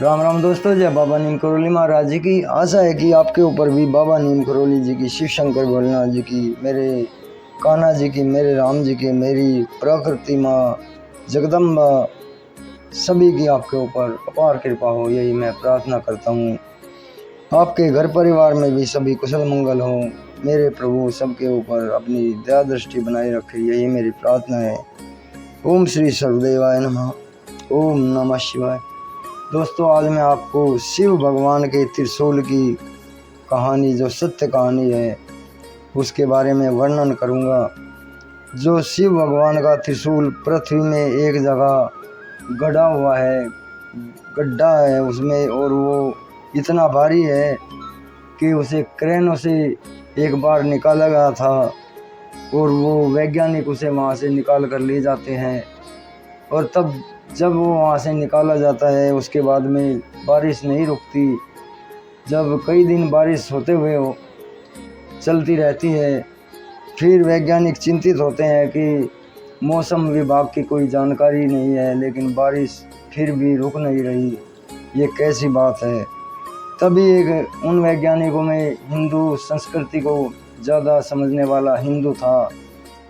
राम राम दोस्तों, जय बाबा नीम करोली महाराज जी की। आशा है कि आपके ऊपर भी बाबा नीम करोली जी की, शिव शंकर भोलेनाथ जी की, मेरे कान्हा जी की, मेरे राम जी की, मेरी प्रकृति माँ जगदम्बा सभी की आपके ऊपर अपार कृपा हो, यही मैं प्रार्थना करता हूँ। आपके घर परिवार में भी सभी कुशल मंगल हो, मेरे प्रभु सबके ऊपर अपनी दया दृष्टि बनाए रखे, यही मेरी प्रार्थना है। ओम श्री सर्वदेवाय नमः। ओम नमः शिवाय। दोस्तों, आज मैं आपको शिव भगवान के त्रिशूल की कहानी, जो सत्य कहानी है, उसके बारे में वर्णन करूंगा। जो शिव भगवान का त्रिशूल पृथ्वी में एक जगह गड़ा हुआ है, गड्ढा है उसमें, और वो इतना भारी है कि उसे क्रेनों से एक बार निकाला गया था, और वो वैज्ञानिक उसे वहाँ से निकाल कर ले जाते हैं। और तब जब वो वहाँ से निकाला जाता है, उसके बाद में बारिश नहीं रुकती। जब कई दिन बारिश होते हुए चलती रहती है, फिर वैज्ञानिक चिंतित होते हैं कि मौसम विभाग की कोई जानकारी नहीं है, लेकिन बारिश फिर भी रुक नहीं रही, ये कैसी बात है। तभी एक उन वैज्ञानिकों में हिंदू संस्कृति को ज़्यादा समझने वाला हिंदू था।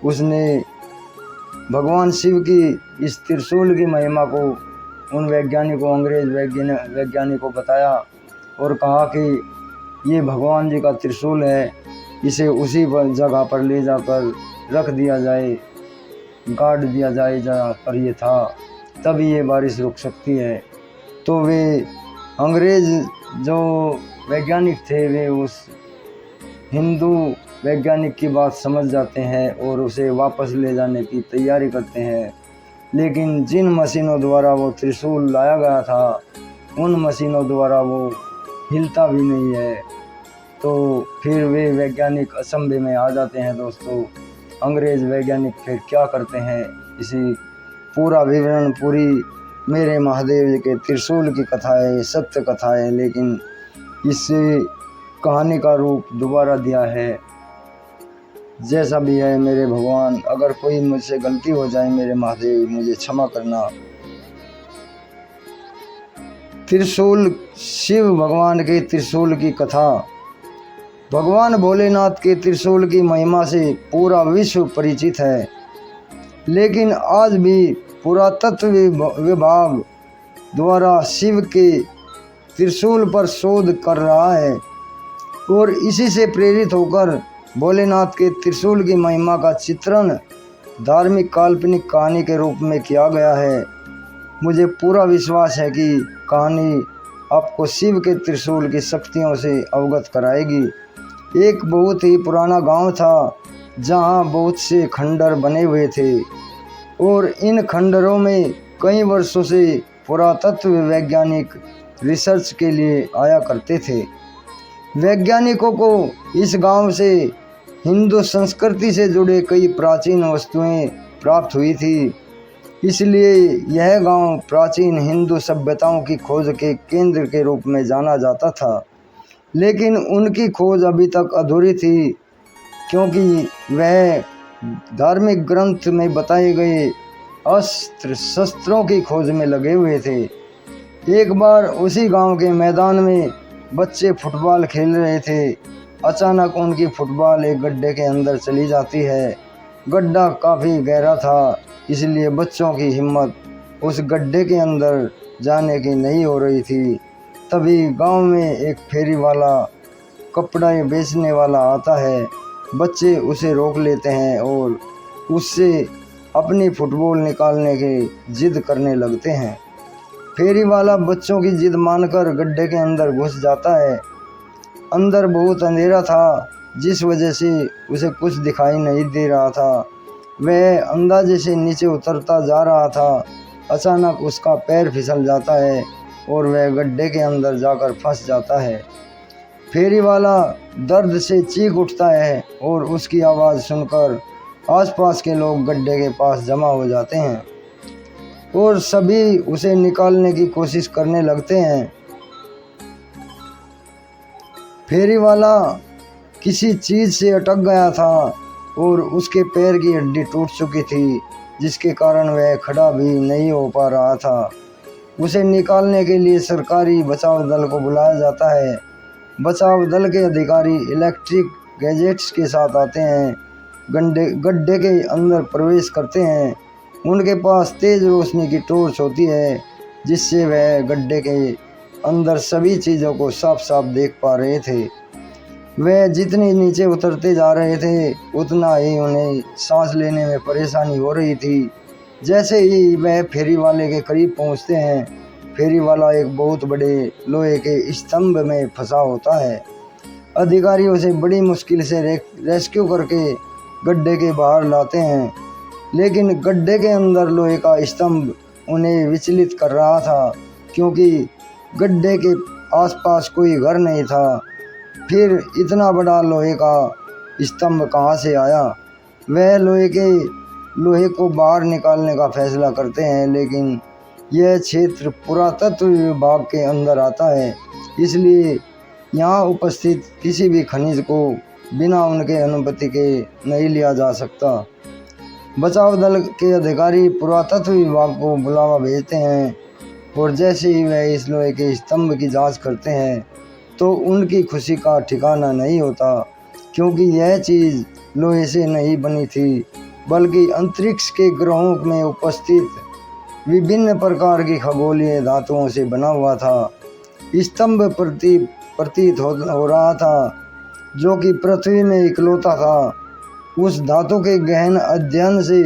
उसने भगवान शिव की इस त्रिशूल की महिमा को उन वैज्ञानिकों, अंग्रेज वैज्ञानिकों को बताया और कहा कि ये भगवान जी का त्रिशूल है, इसे उसी जगह पर ले जाकर रख दिया जाए, गाड़ दिया जाए जहाँ पर ये था, तभी ये बारिश रुक सकती है। तो वे अंग्रेज जो वैज्ञानिक थे, वे उस हिंदू वैज्ञानिक की बात समझ जाते हैं और उसे वापस ले जाने की तैयारी करते हैं। लेकिन जिन मशीनों द्वारा वो त्रिशूल लाया गया था, उन मशीनों द्वारा वो हिलता भी नहीं है। तो फिर वे वैज्ञानिक असंभव में आ जाते हैं। दोस्तों, अंग्रेज वैज्ञानिक फिर क्या करते हैं, इसी पूरा विवरण, पूरी मेरे महादेव के त्रिशूल की कथा है, सत्य कथा है, लेकिन इससे कहानी का रूप दोबारा दिया है। जैसा भी है मेरे भगवान, अगर कोई मुझसे गलती हो जाए, मेरे महादेव मुझे क्षमा करना। त्रिशूल, शिव भगवान के त्रिशूल की कथा। भगवान भोलेनाथ के त्रिशूल की महिमा से पूरा विश्व परिचित है, लेकिन आज भी पुरातत्व विभाग द्वारा शिव के त्रिशूल पर शोध कर रहा है, और इसी से प्रेरित होकर भोलेनाथ के त्रिशूल की महिमा का चित्रण धार्मिक काल्पनिक कहानी के रूप में किया गया है। मुझे पूरा विश्वास है कि कहानी आपको शिव के त्रिशूल की शक्तियों से अवगत कराएगी। एक बहुत ही पुराना गांव था, जहां बहुत से खंडर बने हुए थे, और इन खंडरों में कई वर्षों से पुरातत्व वैज्ञानिक रिसर्च के लिए आया करते थे। वैज्ञानिकों को इस गांव से हिंदू संस्कृति से जुड़े कई प्राचीन वस्तुएं प्राप्त हुई थी, इसलिए यह गांव प्राचीन हिंदू सभ्यताओं की खोज के केंद्र के रूप में जाना जाता था। लेकिन उनकी खोज अभी तक अधूरी थी, क्योंकि वह धार्मिक ग्रंथ में बताए गए अस्त्र शस्त्रों की खोज में लगे हुए थे। एक बार उसी गांव के मैदान में बच्चे फुटबॉल खेल रहे थे। अचानक उनकी फुटबॉल एक गड्ढे के अंदर चली जाती है। गड्ढा काफ़ी गहरा था, इसलिए बच्चों की हिम्मत उस गड्ढे के अंदर जाने की नहीं हो रही थी। तभी गांव में एक फेरी वाला, कपड़ा बेचने वाला आता है। बच्चे उसे रोक लेते हैं और उससे अपनी फुटबॉल निकालने की जिद करने लगते हैं। फेरी वाला बच्चों की जिद मानकर गड्ढे के अंदर घुस जाता है। अंदर बहुत अंधेरा था, जिस वजह से उसे कुछ दिखाई नहीं दे रहा था। वह अंदाजे से नीचे उतरता जा रहा था। अचानक उसका पैर फिसल जाता है और वह गड्ढे के अंदर जाकर फंस जाता है। फेरी वाला दर्द से चीख उठता है और उसकी आवाज़ सुनकर आसपास के लोग गड्ढे के पास जमा हो जाते हैं और सभी उसे निकालने की कोशिश करने लगते हैं। फेरी वाला किसी चीज़ से अटक गया था और उसके पैर की हड्डी टूट चुकी थी, जिसके कारण वह खड़ा भी नहीं हो पा रहा था। उसे निकालने के लिए सरकारी बचाव दल को बुलाया जाता है। बचाव दल के अधिकारी इलेक्ट्रिक गैजेट्स के साथ आते हैं, गड्ढे के अंदर प्रवेश करते हैं। उनके पास तेज रोशनी की टॉर्च होती है, जिससे वह गड्ढे के अंदर सभी चीज़ों को साफ साफ देख पा रहे थे। वह जितनी नीचे उतरते जा रहे थे उतना ही उन्हें सांस लेने में परेशानी हो रही थी। जैसे ही वह फेरी वाले के करीब पहुंचते हैं, फेरी वाला एक बहुत बड़े लोहे के स्तंभ में फंसा होता है। अधिकारी उसे बड़ी मुश्किल से रेस्क्यू करके गड्ढे के बाहर लाते हैं, लेकिन गड्ढे के अंदर लोहे का स्तंभ उन्हें विचलित कर रहा था, क्योंकि गड्ढे के आसपास कोई घर नहीं था। फिर इतना बड़ा लोहे का स्तंभ कहाँ से आया? वह लोहे को बाहर निकालने का फैसला करते हैं, लेकिन यह क्षेत्र पुरातत्व विभाग के अंदर आता है, इसलिए यहाँ उपस्थित किसी भी खनिज को बिना उनके अनुमति के नहीं लिया जा सकता। बचाव दल के अधिकारी पुरातत्व विभाग को बुलावा भेजते हैं, और जैसे ही वह इस लोहे के स्तंभ की जांच करते हैं तो उनकी खुशी का ठिकाना नहीं होता, क्योंकि यह चीज़ लोहे से नहीं बनी थी, बल्कि अंतरिक्ष के ग्रहों में उपस्थित विभिन्न प्रकार की खगोलीय धातुओं से बना हुआ था। स्तंभ प्रतीत हो रहा था, जो कि पृथ्वी में इकलौता था। उस धातु के गहन अध्ययन से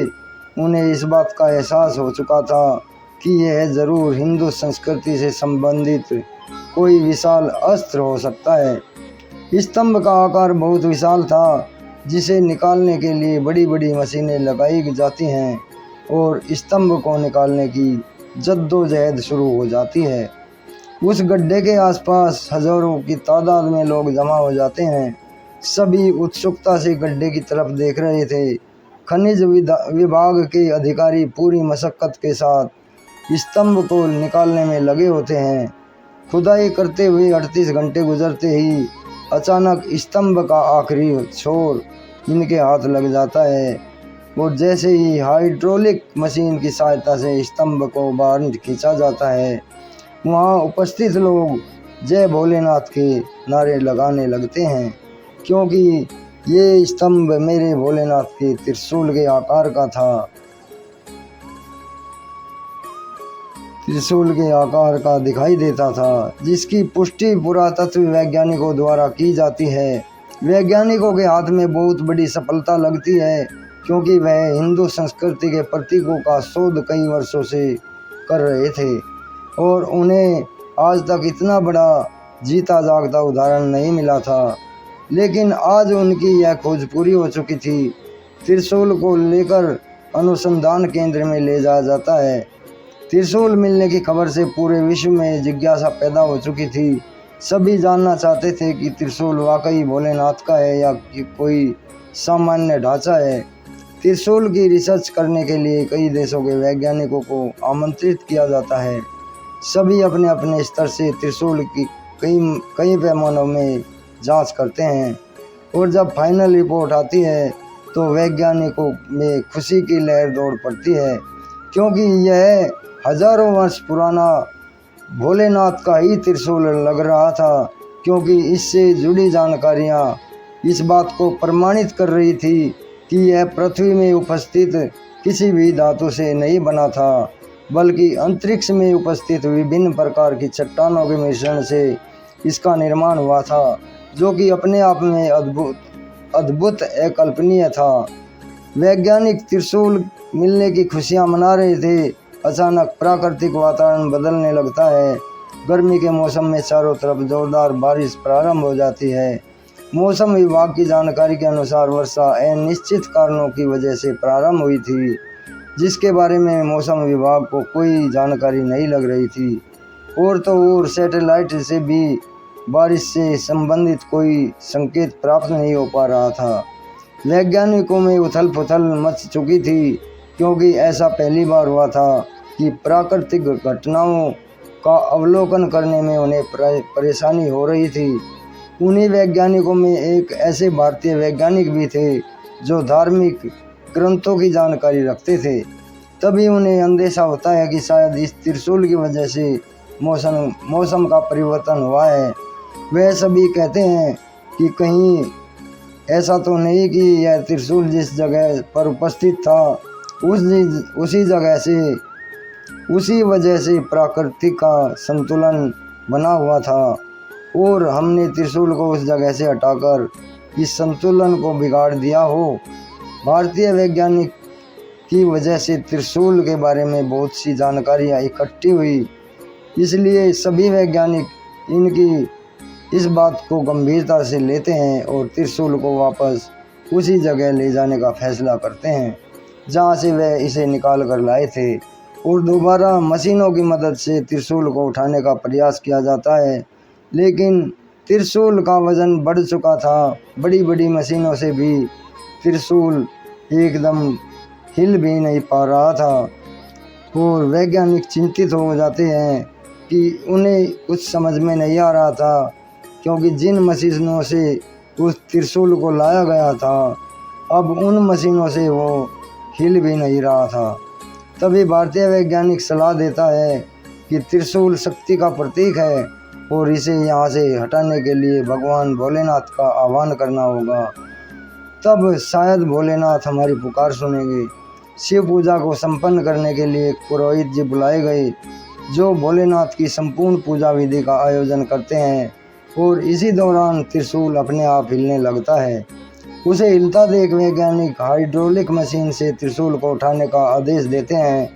उन्हें इस बात का एहसास हो चुका था कि यह जरूर हिंदू संस्कृति से संबंधित कोई विशाल अस्त्र हो सकता है। स्तंभ का आकार बहुत विशाल था, जिसे निकालने के लिए बड़ी बड़ी मशीनें लगाई जाती हैं और स्तंभ को निकालने की जद्दोजहद शुरू हो जाती है। उस गड्ढे के आसपास हजारों की तादाद में लोग जमा हो जाते हैं। सभी उत्सुकता से गड्ढे की तरफ देख रहे थे। खनिज विभाग के अधिकारी पूरी मशक्कत के साथ स्तंभ को निकालने में लगे होते हैं। खुदाई करते हुए 38 घंटे गुजरते ही अचानक स्तंभ का आखिरी छोर इनके हाथ लग जाता है, और जैसे ही हाइड्रोलिक मशीन की सहायता से स्तंभ को बाहर खींचा जाता है, वहाँ उपस्थित लोग जय भोलेनाथ के नारे लगाने लगते हैं, क्योंकि ये स्तंभ मेरे भोलेनाथ के त्रिशूल के आकार का था। त्रिशूल के आकार का दिखाई देता था, जिसकी पुष्टि पुरातत्व वैज्ञानिकों द्वारा की जाती है। वैज्ञानिकों के हाथ में बहुत बड़ी सफलता लगती है, क्योंकि वह हिंदू संस्कृति के प्रतीकों का शोध कई वर्षों से कर रहे थे, और उन्हें आज तक इतना बड़ा जीता जागता उदाहरण नहीं मिला था। लेकिन आज उनकी यह खोज पूरी हो चुकी थी। त्रिशूल को लेकर अनुसंधान केंद्र में ले जाया जाता है। त्रिशूल मिलने की खबर से पूरे विश्व में जिज्ञासा पैदा हो चुकी थी। सभी जानना चाहते थे कि त्रिशूल वाकई भोलेनाथ का है या कि कोई सामान्य ढांचा है। त्रिशूल की रिसर्च करने के लिए कई देशों के वैज्ञानिकों को आमंत्रित किया जाता है। सभी अपने अपने स्तर से त्रिशूल की कई पैमानों में जांच करते हैं, और जब फाइनल रिपोर्ट आती है तो वैज्ञानिकों में खुशी की लहर दौड़ पड़ती है, क्योंकि यह हजारों वर्ष पुराना भोलेनाथ का ही त्रिशूल लग रहा था, क्योंकि इससे जुड़ी जानकारियाँ इस बात को प्रमाणित कर रही थी कि यह पृथ्वी में उपस्थित किसी भी धातु से नहीं बना था, बल्कि अंतरिक्ष में उपस्थित विभिन्न प्रकार की चट्टानों के मिश्रण से इसका निर्माण हुआ था, जो कि अपने आप में अद्भुत अकल्पनीय था। वैज्ञानिक त्रिशूल मिलने की खुशियाँ मना रहे थे। अचानक प्राकृतिक वातावरण बदलने लगता है। गर्मी के मौसम में चारों तरफ जोरदार बारिश प्रारंभ हो जाती है। मौसम विभाग की जानकारी के अनुसार वर्षा अनिश्चित कारणों की वजह से प्रारंभ हुई थी, जिसके बारे में मौसम विभाग को कोई जानकारी नहीं लग रही थी। और तो और सैटेलाइट से भी बारिश से संबंधित कोई संकेत प्राप्त नहीं हो पा रहा था। वैज्ञानिकों में उथल पुथल मच चुकी थी, क्योंकि ऐसा पहली बार हुआ था कि प्राकृतिक घटनाओं का अवलोकन करने में उन्हें परेशानी हो रही थी। उन्हीं वैज्ञानिकों में एक ऐसे भारतीय वैज्ञानिक भी थे जो धार्मिक ग्रंथों की जानकारी रखते थे। तभी उन्हें अंदेशा होता है कि शायद इस त्रिशूल की वजह से मौसम का परिवर्तन हुआ है। वह सभी कहते हैं कि कहीं ऐसा तो नहीं कि यह त्रिशूल जिस जगह पर उपस्थित था उसी वजह से प्रकृति का संतुलन बना हुआ था और हमने त्रिशूल को उस जगह से हटाकर इस संतुलन को बिगाड़ दिया हो। भारतीय वैज्ञानिक की वजह से त्रिशूल के बारे में बहुत सी जानकारियाँ इकट्ठी हुई, इसलिए सभी वैज्ञानिक इनकी इस बात को गंभीरता से लेते हैं और त्रिशूल को वापस उसी जगह ले जाने का फैसला करते हैं जहाँ से वह इसे निकाल कर लाए थे और दोबारा मशीनों की मदद से त्रिशूल को उठाने का प्रयास किया जाता है। लेकिन त्रिशूल का वज़न बढ़ चुका था, बड़ी बड़ी मशीनों से भी त्रिशूल एकदम हिल भी नहीं पा रहा था और वैज्ञानिक चिंतित हो जाते हैं कि उन्हें कुछ समझ में नहीं आ रहा था, क्योंकि जिन मशीनों से उस त्रिशूल को लाया गया था अब उन मशीनों से वो हिल भी नहीं रहा था। तभी भारतीय वैज्ञानिक सलाह देता है कि त्रिशूल शक्ति का प्रतीक है और इसे यहाँ से हटाने के लिए भगवान भोलेनाथ का आह्वान करना होगा, तब शायद भोलेनाथ हमारी पुकार सुनेंगे। शिव पूजा को संपन्न करने के लिए पुरोहित जी बुलाए गए जो भोलेनाथ की संपूर्ण पूजा विधि का आयोजन करते हैं और इसी दौरान त्रिशूल अपने आप हिलने लगता है। उसे हिलता देख वैज्ञानिक हाइड्रोलिक मशीन से त्रिशूल को उठाने का आदेश देते हैं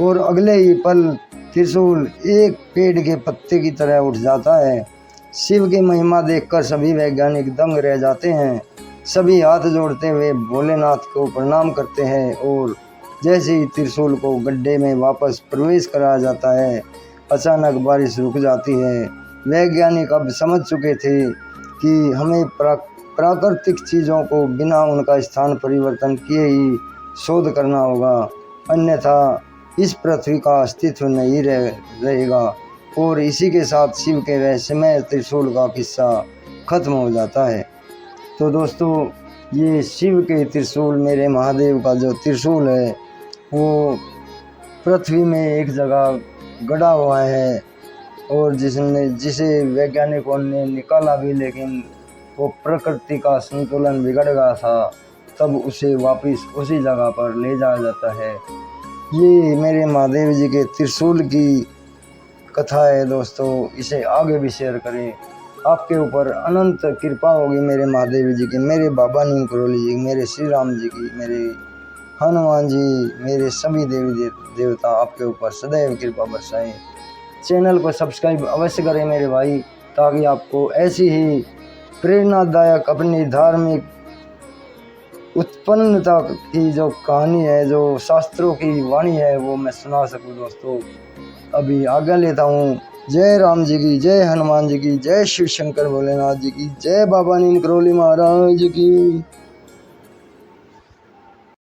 और अगले ही पल त्रिशूल एक पेड़ के पत्ते की तरह उठ जाता है। शिव की महिमा देखकर सभी वैज्ञानिक दंग रह जाते हैं। सभी हाथ जोड़ते हुए भोलेनाथ को प्रणाम करते हैं और जैसे ही त्रिशूल को गड्ढे में वापस प्रवेश कराया जाता है अचानक बारिश रुक जाती है। वैज्ञानिक अब समझ चुके थे कि हमें प्राकृतिक चीज़ों को बिना उनका स्थान परिवर्तन किए ही शोध करना होगा, अन्यथा इस पृथ्वी का अस्तित्व नहीं रहेगा। और इसी के साथ शिव के रहस्यमय त्रिशूल का किस्सा खत्म हो जाता है। तो दोस्तों, ये शिव के त्रिशूल, मेरे महादेव का जो त्रिशूल है वो पृथ्वी में एक जगह गड़ा हुआ है और जिसे वैज्ञानिकों ने निकाला भी, लेकिन वो प्रकृति का संतुलन बिगड़ गया था, तब उसे वापस उसी जगह पर ले जाया जाता है। ये मेरे महादेव जी के त्रिशूल की कथा है दोस्तों, इसे आगे भी शेयर करें। आपके ऊपर अनंत कृपा होगी मेरे महादेव जी की, मेरे बाबा नीम करोली जी, मेरे श्री राम जी की, मेरे हनुमान जी, मेरे सभी देवी देवता आपके ऊपर सदैव कृपा बरसाएं। चैनल को सब्सक्राइब अवश्य करें मेरे भाई, ताकि आपको ऐसी ही प्रेरणादायक अपनी धार्मिक उत्पन्नता की जो कहानी है, जो शास्त्रों की वाणी है, वो मैं सुना सकूं दोस्तों। अभी आज्ञा लेता हूँ। जय राम जी की, जय हनुमान जी की, जय शिव शंकर भोलेनाथ जी की, जय बाबा नीम करोली महाराज की।